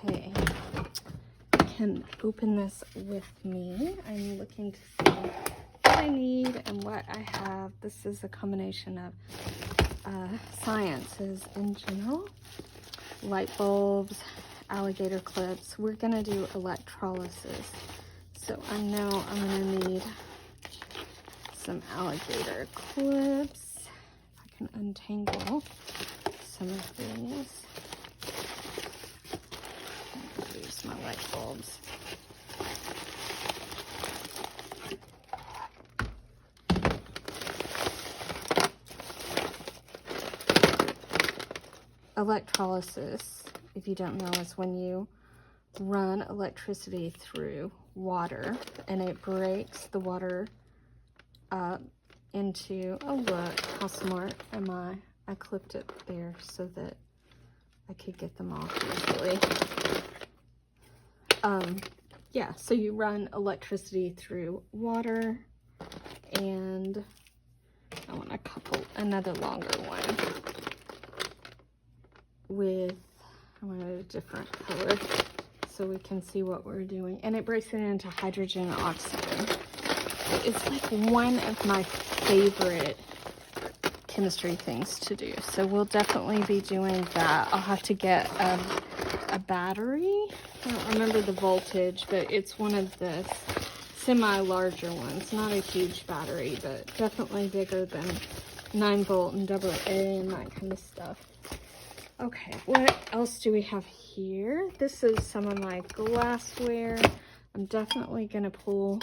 Okay, you can open this with me. I'm looking to see what I need and what I have. This is a combination of sciences in general, light bulbs, alligator clips. We're gonna do electrolysis, so I know I'm gonna need some alligator clips. I can untangle some of these. Use my light bulbs. Electrolysis, if you don't know, is when you run electricity through water and it breaks the water up into, oh look, how smart am I? I clipped it there so that I could get them off easily. Yeah, so you run electricity through water, and I want another longer one with, I want a different color so we can see what we're doing. And it breaks it into hydrogen and oxygen. It's like one of my favorite chemistry things to do. So we'll definitely be doing that. I'll have to get a battery. I don't remember the voltage, but it's one of the semi-larger ones. Not a huge battery, but definitely bigger than 9-volt and AA and that kind of stuff. Okay, what else do we have here? This is some of my glassware. I'm definitely going to pull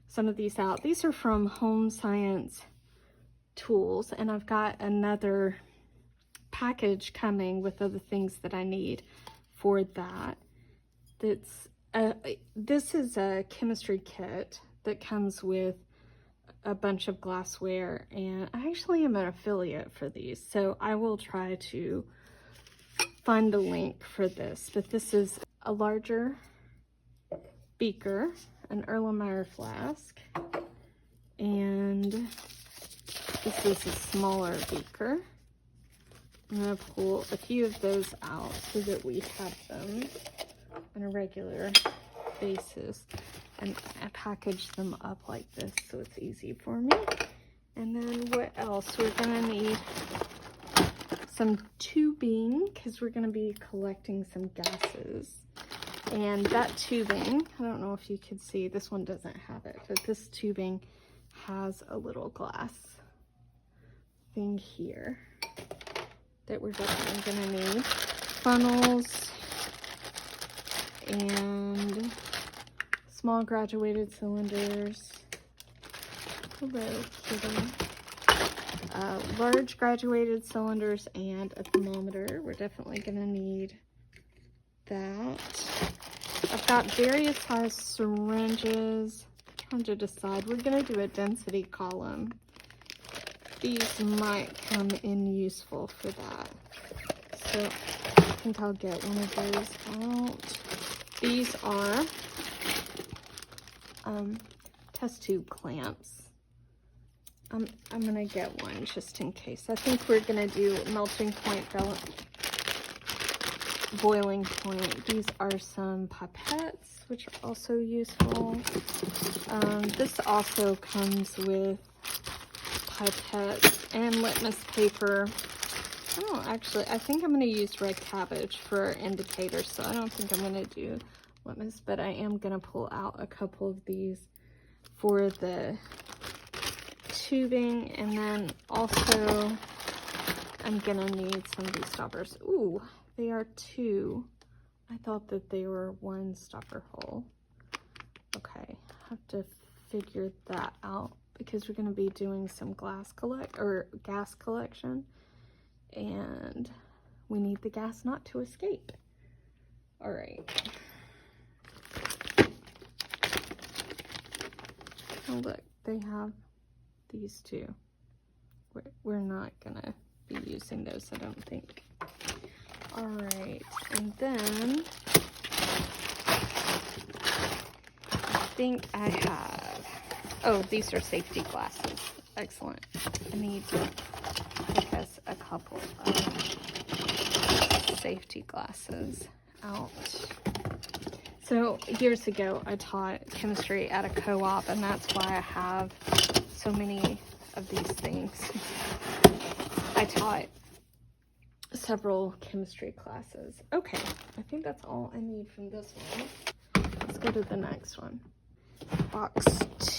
some of these out. These are from Home Science Tools, and I've got another package coming with other things that I need for that. This is a chemistry kit that comes with a bunch of glassware, and I actually am an affiliate for these, so I will try to find the link for this. But this is a larger beaker, an Erlenmeyer flask, and this is a smaller beaker. I'm going to pull a few of those out so that we have them on a regular basis, and I package them up like this so it's easy for me. And then what else? We're going to need some tubing because we're going to be collecting some gases. And that tubing, I don't know if you could see, this one doesn't have it, but this tubing has a little glass thing here that we're definitely going to need. Funnels and small graduated cylinders. Hello, kitty. Large graduated cylinders and a thermometer. We're definitely going to need that. I've got various size syringes. I'm trying to decide. We're going to do a density column. These might come in useful for that. So I think I'll get one of those out. These are test tube clamps. I'm gonna get one just in case. I think we're gonna do melting point, boiling point. These are some pipettes, which are also useful. This also comes with pipettes and litmus paper. I think I'm going to use red cabbage for indicators, so I don't think I'm going to do litmus, but I am going to pull out a couple of these for the tubing, and then also I'm going to need some of these stoppers. Ooh, they are two. I thought that they were one stopper hole. Okay, I have to figure that out because we're going to be doing some gas collection, and we need the gas not to escape. All right. Oh look, they have these two. We're not gonna be using those, I don't think. All right, and then I think I have, oh, these are safety glasses. Excellent. I need to pick us a couple of safety glasses out. So years ago, I taught chemistry at a co-op, and that's why I have so many of these things. I taught several chemistry classes. Okay, I think that's all I need from this one. Let's go to the next one. Box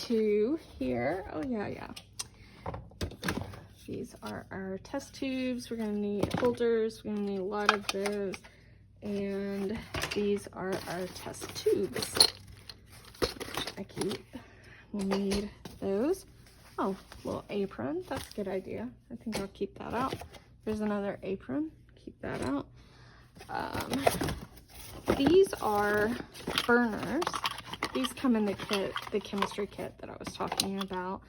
2 here. Oh yeah. These are our test tubes. We're gonna need holders. We're gonna need a lot of those. And these are our test tubes, which I keep. We'll need those. Oh, little apron. That's a good idea. I think I'll keep that out. There's another apron. Keep that out. These are burners. These come in the kit, the chemistry kit that I was talking about.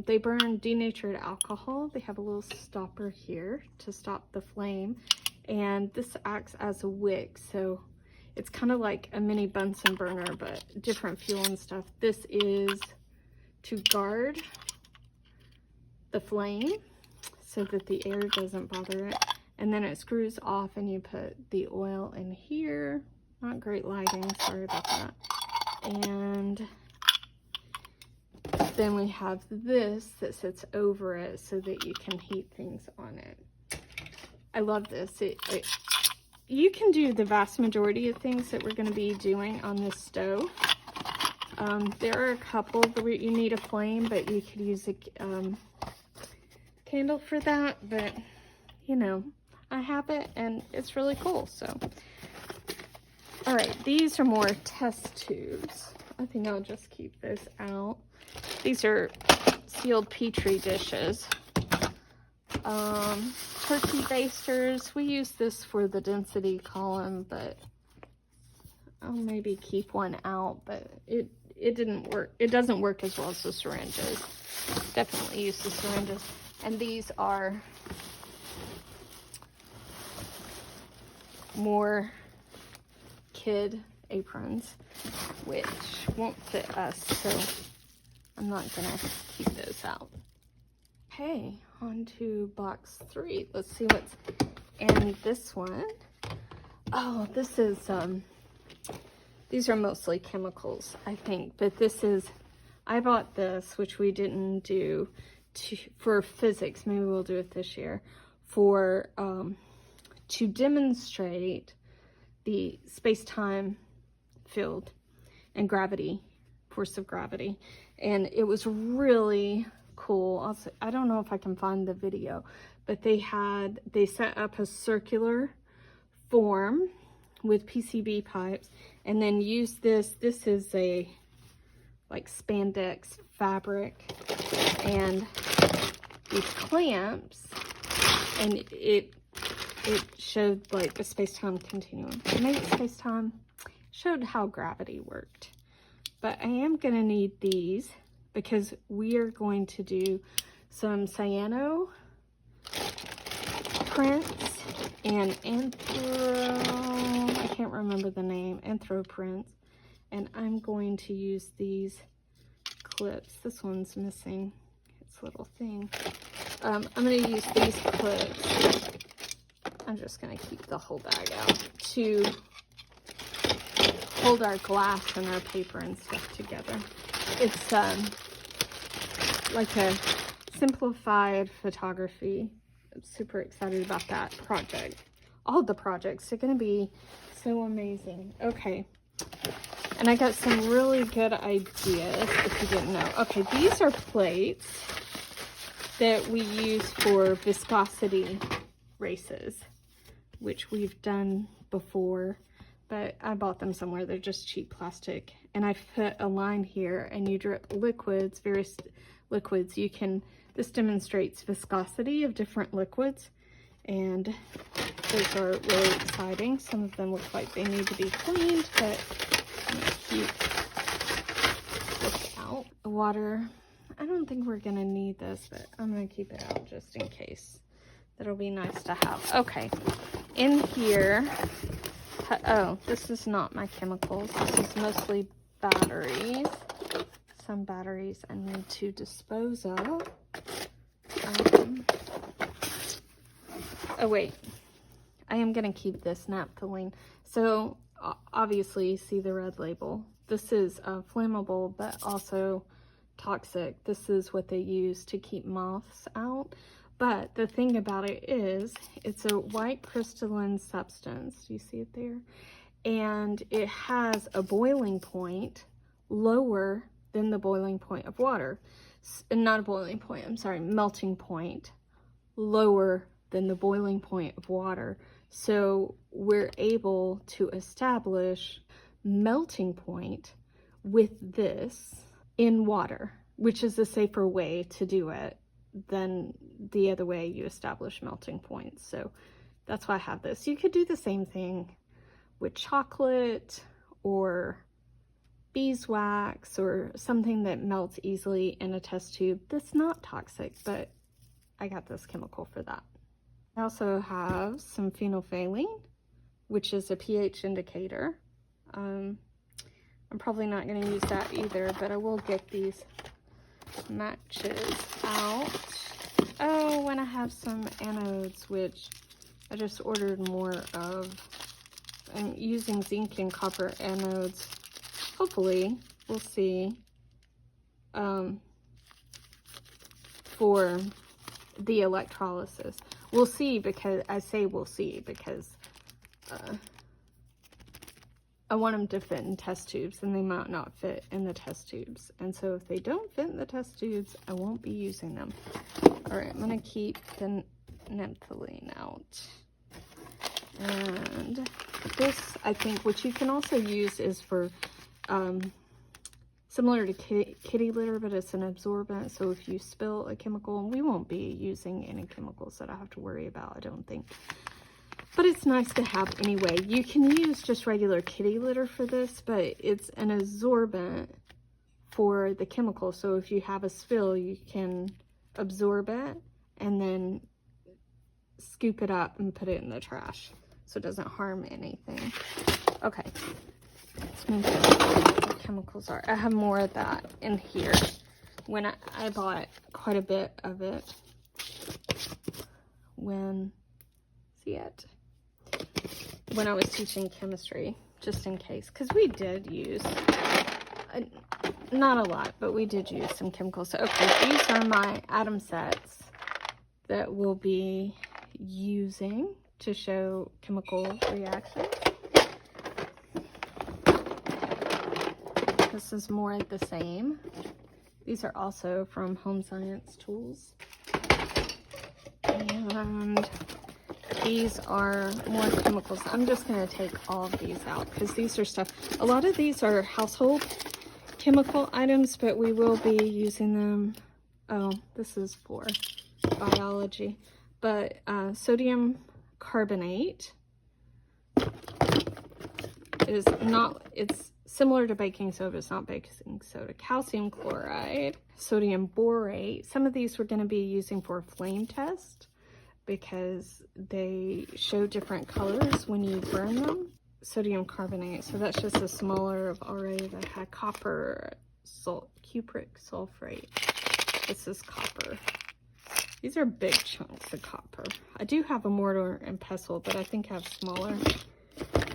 They burn denatured alcohol. They have a little stopper here to stop the flame. And this acts as a wick, so it's kind of like a mini Bunsen burner, but different fuel and stuff. This is to guard the flame so that the air doesn't bother it. And then it screws off and you put the oil in here. Not great lighting, sorry about that. And then we have this that sits over it so that you can heat things on it. I love this. You can do the vast majority of things that we're going to be doing on this stove. There are a couple where you need a flame, but you could use a candle for that. But, you know, I have it and it's really cool. So, all right, these are more test tubes. I think I'll just keep those out. These are sealed Petri dishes. Turkey basters. We use this for the density column, but I'll maybe keep one out, but it didn't work. It doesn't work as well as the syringes. Definitely use the syringes. And these are more kid aprons, which won't fit us, so I'm not gonna keep those out. Okay, on to box 3. Let's see what's in this one. Oh, this is, these are mostly chemicals, I think, but this is, I bought this, which we didn't do for physics, maybe we'll do it this year, for, to demonstrate the space-time field and gravity, force of gravity, and it was really cool. I don't know if I can find the video, but they set up a circular form with PCB pipes and then used this is a like spandex fabric and these clamps, and it showed like the space-time continuum. Maybe space-time showed how gravity worked. But I am gonna need these because we are going to do some cyano prints and I can't remember the name, anthro prints. And I'm going to use these clips. This one's missing its little thing. I'm gonna use these clips. I'm just gonna keep the whole bag out to hold our glass and our paper and stuff together. It's like a simplified photography. I'm super excited about that project. All the projects are going to be so amazing. Okay, and I got some really good ideas if you didn't know. Okay, these are plates that we use for viscosity races, which we've done before, but I bought them somewhere. They're just cheap plastic. And I've put a line here, and you drip liquids, various liquids. This demonstrates viscosity of different liquids, and those are really exciting. Some of them look like they need to be cleaned, but I'm gonna keep this out. The water, I don't think we're gonna need this, but I'm gonna keep it out just in case. That'll be nice to have. Okay, in here, oh, this is not my chemicals. This is mostly batteries. Some batteries I need to dispose of. Oh wait, I am going to keep this naphthalene. So obviously you see the red label. This is flammable, but also toxic. This is what they use to keep moths out. But the thing about it is, it's a white crystalline substance. You see it there? And it has a boiling point lower than the boiling point of water. Not a boiling point, I'm sorry, melting point lower than the boiling point of water. So we're able to establish melting point with this in water, which is a safer way to do it than the other way you establish melting points. So that's why I have this. You could do the same thing with chocolate or beeswax or something that melts easily in a test tube that's not toxic, but I got this chemical for that. I also have some phenolphthalein, which is a pH indicator. I'm probably not going to use that either, but I will get these matches out. Oh, and I have some anodes, which I just ordered more of. I'm using zinc and copper anodes. Hopefully, we'll see, for the electrolysis. We'll see, because I say we'll see because I want them to fit in test tubes, and they might not fit in the test tubes. And so if they don't fit in the test tubes, I won't be using them. All right, I'm gonna keep the naphthalene out. And this, I think, what you can also use is for, similar to kitty litter, but it's an absorbent. So if you spill a chemical, and we won't be using any chemicals that I have to worry about, I don't think. But it's nice to have anyway. You can use just regular kitty litter for this, but it's an absorbent for the chemical. So if you have a spill, you can absorb it and then scoop it up and put it in the trash, so it doesn't harm anything. Okay, let's move on to what the chemicals are. I have more of that in here. When I bought quite a bit of it when I was teaching chemistry, just in case, because we did use, not a lot, but we did use some chemicals. So, okay, these are my atom sets that we'll be using to show chemical reactions. This is more of the same. These are also from Home Science Tools. And these are more chemicals. I'm just going to take all of these out because these are stuff. A lot of these are household chemical items, but we will be using them. Oh, this is for biology. But sodium carbonate is not, it's similar to baking soda. It's not baking soda. Calcium chloride, sodium borate. Some of these we're going to be using for a flame test because they show different colors when you burn them. Sodium carbonate, so that's just a smaller of already that had copper, cupric sulfate. This is copper. These are big chunks of copper. I do have a mortar and pestle, but I think I have smaller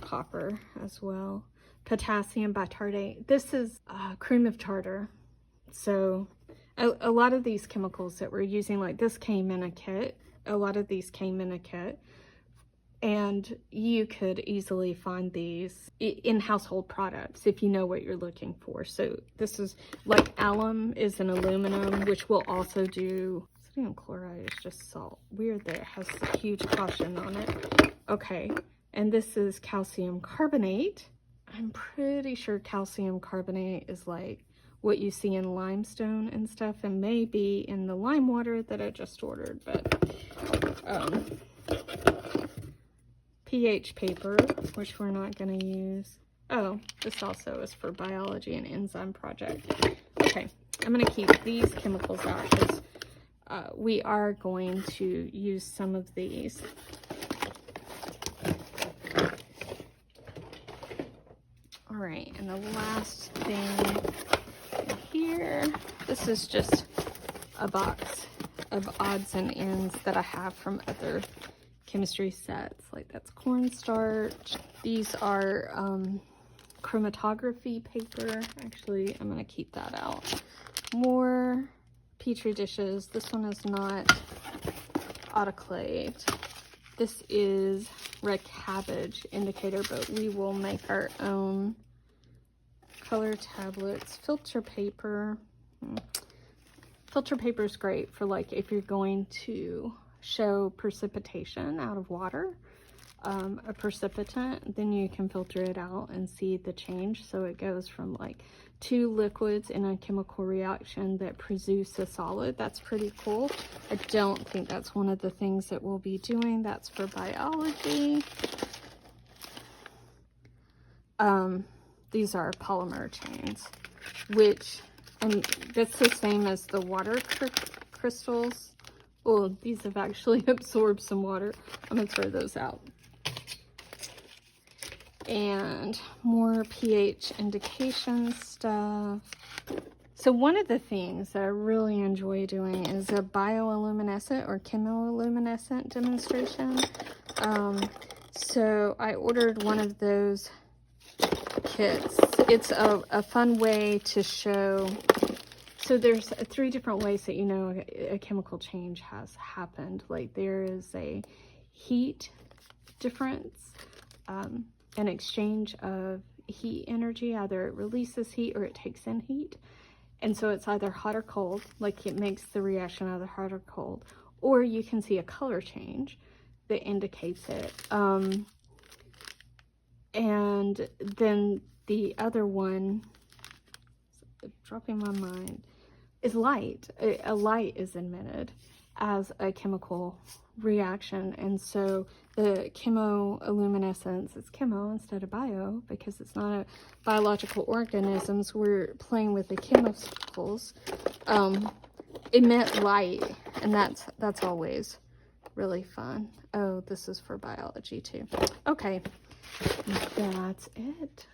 copper as well. Potassium bitartrate. This is cream of tartar. So a lot of these chemicals that we're using, like this came in a kit. A lot of these came in a kit. And you could easily find these in household products if you know what you're looking for. So this is like alum is an aluminum, which will also do. Sodium chloride is just salt. Weird that it has a huge caution on it. Okay, and this is calcium carbonate. I'm pretty sure calcium carbonate is like what you see in limestone and stuff, and maybe in the lime water that I just ordered, but pH paper, which we're not going to use. Oh, this also is for biology and enzyme project. Okay, I'm going to keep these chemicals out because we are going to use some of these. All right, and the last thing here, this is just a box of odds and ends that I have from other chemistry sets. Like that's cornstarch. These are chromatography paper. Actually, I'm gonna keep that out. More Petri dishes. This one is not autoclaved. This is red cabbage indicator, but we will make our own. Color tablets, filter paper. Filter paper is great for like if you're going to show precipitation out of water, a precipitant, then you can filter it out and see the change. So it goes from like two liquids in a chemical reaction that produce a solid. That's pretty cool. I don't think that's one of the things that we'll be doing. That's for biology. These are polymer chains, which, and that's the same as the water crystals. Well, these have actually absorbed some water. I'm gonna throw those out. And more pH indication stuff. So one of the things that I really enjoy doing is a bioluminescent or chemoluminescent demonstration. So I ordered one of those kits. It's a fun way to show. So there's 3 different ways that you know a chemical change has happened. Like there is a heat difference, an exchange of heat energy. Either it releases heat or it takes in heat. And so it's either hot or cold, like it makes the reaction either hot or cold. Or you can see a color change that indicates it. And then the other one, dropping my mind, is light. A light is emitted as a chemical reaction. And so the chemoluminescence is chemo instead of bio because it's not a biological organisms. We're playing with the chemicals. Emit light, and that's always really fun. Oh, this is for biology too. Okay. That's it.